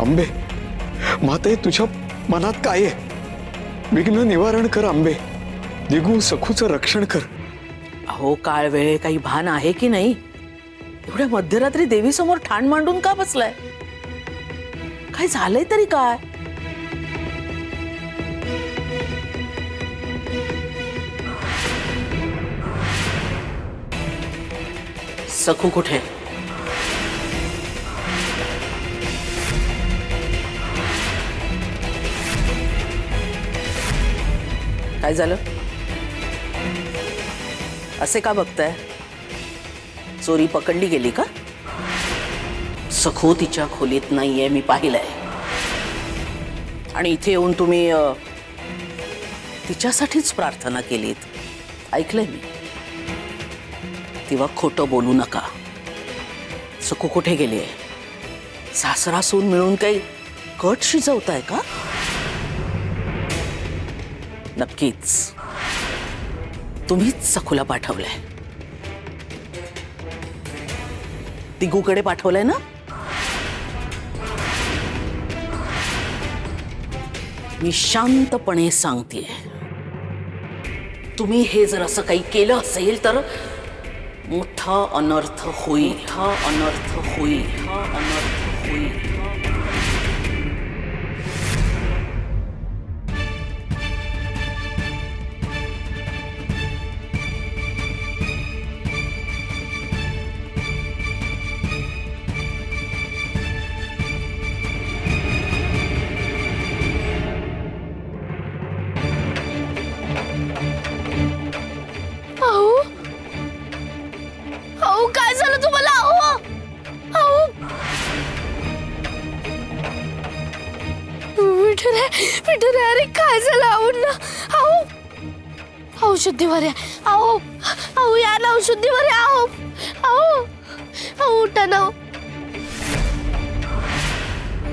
अंबे, माते तुझ्या मनात काय आहे? विघ्न निवारण कर अंबे, दिगू सखूचं रक्षण कर. अहो काळ वेळे काही भान आहे की नाही? एवढ्या मध्यरात्री देवी समोर ठाण मांडून का बसलाय? काय झालंय तरी काय? सखू कुठे? काय झालं? असे का बघताय? चोरी पकडली गेली का? सखू तिच्या खोलीत नाहीये, मी पाहिलंय. आणि इथे येऊन तुम्ही तिच्यासाठीच प्रार्थना केलीत, ऐकलंय मी. तेव्हा खोटं बोलू नका. सखू कुठे गेली आहे? सासरा सून मिळून काही कट शिजवताय का? नक्कीच तुम्हीच सखूला पाठवलंय. दिगूकडे पाठवलंय ना? मी शांतपणे सांगतेय, तुम्ही हे जर असं काही केलं असेल तर मोठा अनर्थ होईल. अनर्थ होईल. अनर्थ होईल. काय झालं तुम्हाला? विठुरे अरे काय झालं? अहो शुद्धीवर या. अहो या ना, शुद्धीवर या. अहो उठा ना.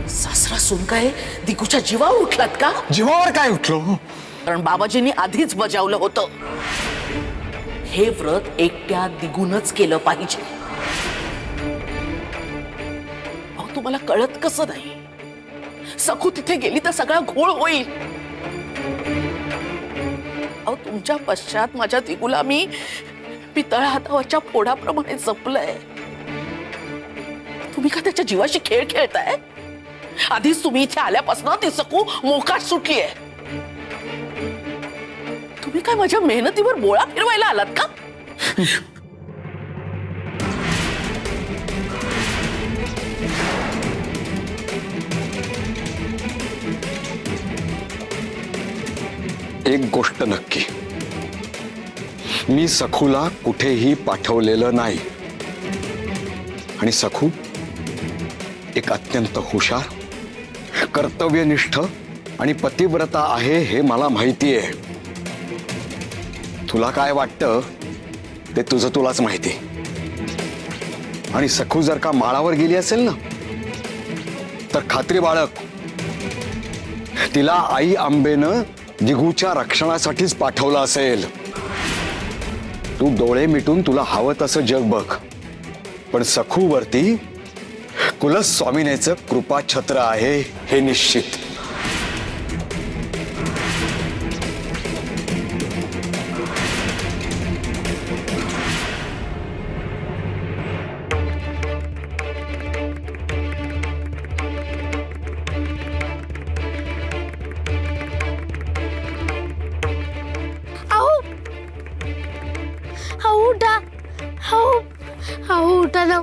सासरा सून काय दिगूच्या जीवावर उठलात का? जीवावर काय उठलो? कारण बाबाजींनी आधीच बजावलं होतं, हे व्रत एकट्या दिगूनच केलं पाहिजे. अहो तुम्हाला कळत कसं नाही? सखू तिथे गेली तर सगळा घोळ होईल. अहो तुमच्या पश्चात माझ्या दिगूला मी पितळ हातावरच्या फोडाप्रमाणे जपलंय. तुम्ही का त्याच्या जीवाशी खेळ खेळताय? आधीच तुम्ही इथे आल्यापासून ती सखू मोकाट सुटलीये. तुम्ही काय माझ्या मेहनतीवर बोळा फिरवायला आलात का? एक गोष्ट नक्की, मी सखूला कुठेही पाठवलेलं नाही. आणि सखू एक अत्यंत हुशार, कर्तव्यनिष्ठ आणि पतिव्रता आहे हे मला माहिती आहे. तुला काय वाटतं ते तुझं तुलाच माहिती. आणि सखू जर का माळावर गेली असेल ना, तर खात्री बाळग, तिला आई आंबेनं दिगूच्या रक्षणासाठीच पाठवलं असेल. तू डोळे मिटून तुला हवं तसं जग बघ, पण सखूवरती कुलस्वामिनेचं कृपा छत्र आहे हे निश्चित. उठा ना.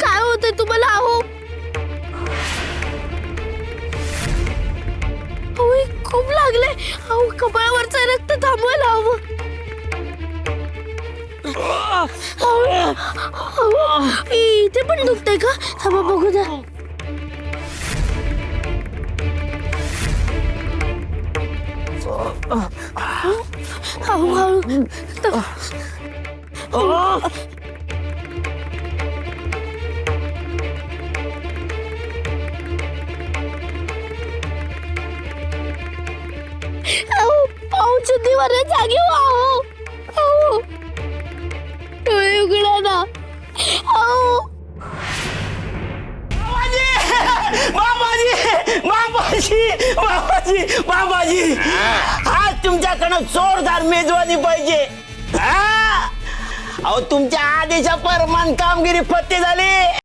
काय होतंय तुम्हाला? खूप लागले. कपाळावरचं रक्त थांबवायला हवं. इथे पण दुखतंय का? थांबा बघू द्या. हळू. शुद्धीवर जागी व्हा. डोळे उघडा ना. बाबाजी! बाबाजी बाबाजी बाबाजी आज तुमच्याकडं जोरदार मेजवानी पाहिजे हा? अहो तुमच्या आदेशा परमान कामगिरी फत्ते झाली